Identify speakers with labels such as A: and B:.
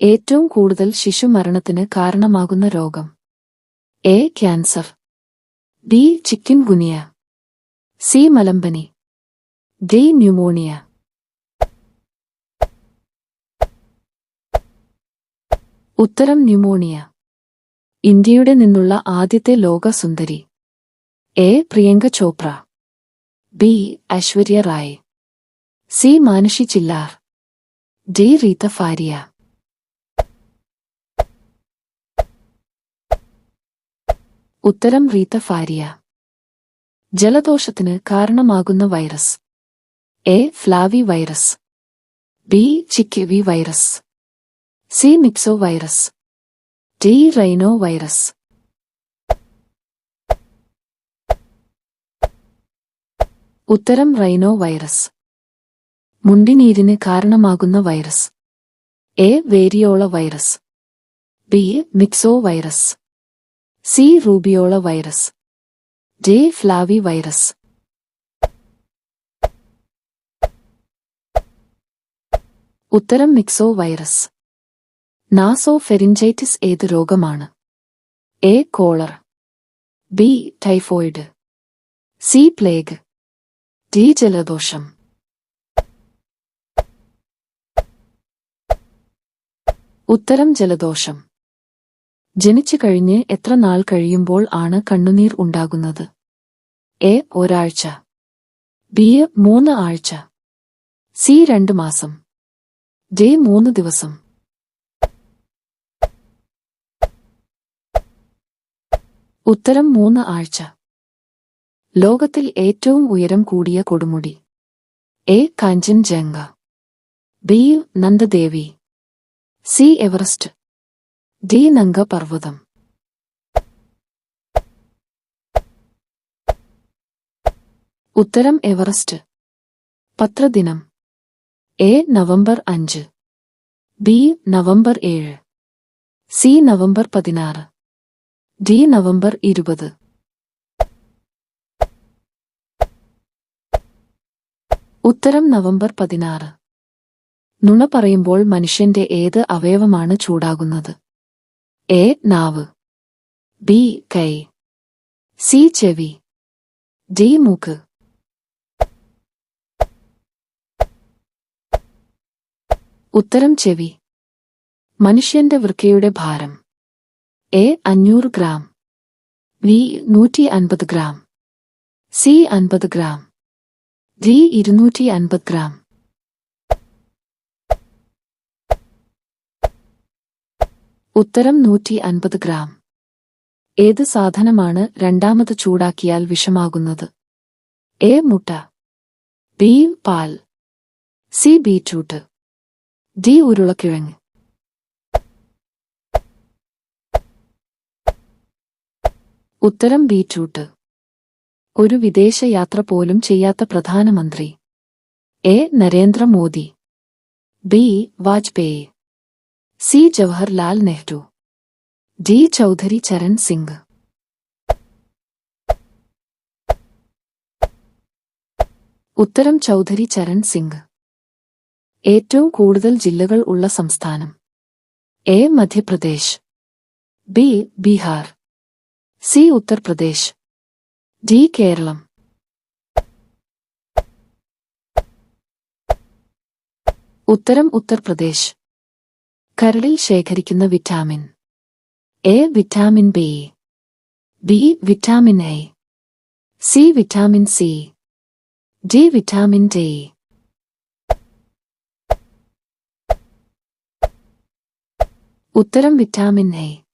A: ഏറ്റവും കൂടുതൽ ശിശുമരണത്തിന് കാരണമാകുന്ന രോഗം. A. Cancer. B. Chikungunya. C. മലമ്പനി. ഡി. ന്യൂമോണിയ. ഉത്തരം ന്യൂമോണിയ. ഇന്ത്യയുടെ നിന്നുള്ള ആദ്യത്തെ ലോക സുന്ദരി. A. Priyanka Chopra. B. Aishwarya Rai. C. Manushi Chhillar. D. Reita Faria. ഉത്തരം റീത്ത ഫാരിയ. ജലദോഷത്തിന് കാരണമാകുന്ന virus. A. Flavi virus. B. ചിക്കവി virus. C. Myxo virus. D. Rhino virus. ഉത്തരം റൈനോ വൈറസ്. മുണ്ടിനീരിന് കാരണമാകുന്ന virus. A. Variola virus. B. Myxo virus. C. Rubeola virus. D. Flavi virus. ഉത്തരം മിക്സോ virus. Nasopharyngitis ഏത് രോഗമാണ്? A. Cholera. B. Typhoid. C. Plague. D. ജലദോഷം. ഉത്തരം ജലദോഷം. ജനിച്ചു കഴിഞ്ഞ് എത്ര നാൾ കഴിയുമ്പോൾ ആണ് കണ്ണുനീർ ഉണ്ടാകുന്നത്? എ. ഒരാഴ്ച. ബി. 3 ആഴ്ച. സി. 2 മാസം. ഡി. 3 ദിവസം. ഉത്തരം 3 ആഴ്ച. ലോകത്തിൽ ഏറ്റവും ഉയരം കൂടിയ കൊടുമുടി. A. Kanchenjunga. B. Nanda Devi. C. Everest. D. Nanga പർവ്വതം. ഉത്തരം എവറസ്റ്റ്. പത്രദിനം. A. November 5. B. November 7. C. November 16. D. November 20. ഉത്തരം നവംബർ 16. നുണ പറയുമ്പോൾ മനുഷ്യന്റെ ഏത് അവയവമാണ് ചൂടാകുന്നത്? എ. നാവ്. ബി. കൈ. സി. ചെവി. ഡി. മൂക്ക്. ഉത്തരം ചെവി. മനുഷ്യന്റെ വൃക്കയുടെ ഭാരം. A. 500 gram. B. 150 gram. C. 50 gram. D. 250 gram. ഉത്തരം 150 ഗ്രാം. ഏത് സാധനമാണ് രണ്ടാമത് ചൂടാക്കിയാൽ വിഷമാകുന്നത്? എ. മുട്ട. ബി. പാൽ. സി. ബീറ്റ്റൂട്ട്. ഡി. ഉരുളക്കിഴങ്ങ്. ഉത്തരം ബീറ്റ്റൂട്ട്. ഒരു വിദേശ യാത്ര പോലും ചെയ്യാത്ത പ്രധാനമന്ത്രി. A. Narendra Modi. B. Vajpayee. C. Jawaharlal Nehru. D. Chaudhary Charan Singh. ഉത്തരം ചൗധരി ചരൺ സിംഗ്. ഏറ്റവും കൂടുതൽ ജില്ലകൾ ഉള്ള സംസ്ഥാനം. A. Madhya Pradesh. B. Bihar. C. Uttar Pradesh. D. Keralam. ഉത്തരം ഉത്തർപ്രദേശ്. കരളിൽ ശേഖരിക്കുന്ന vitamin. A. Vitamin B. B. Vitamin A. C. Vitamin C. D. Vitamin D. ഉത്തരം വിറ്റാമിൻ എ.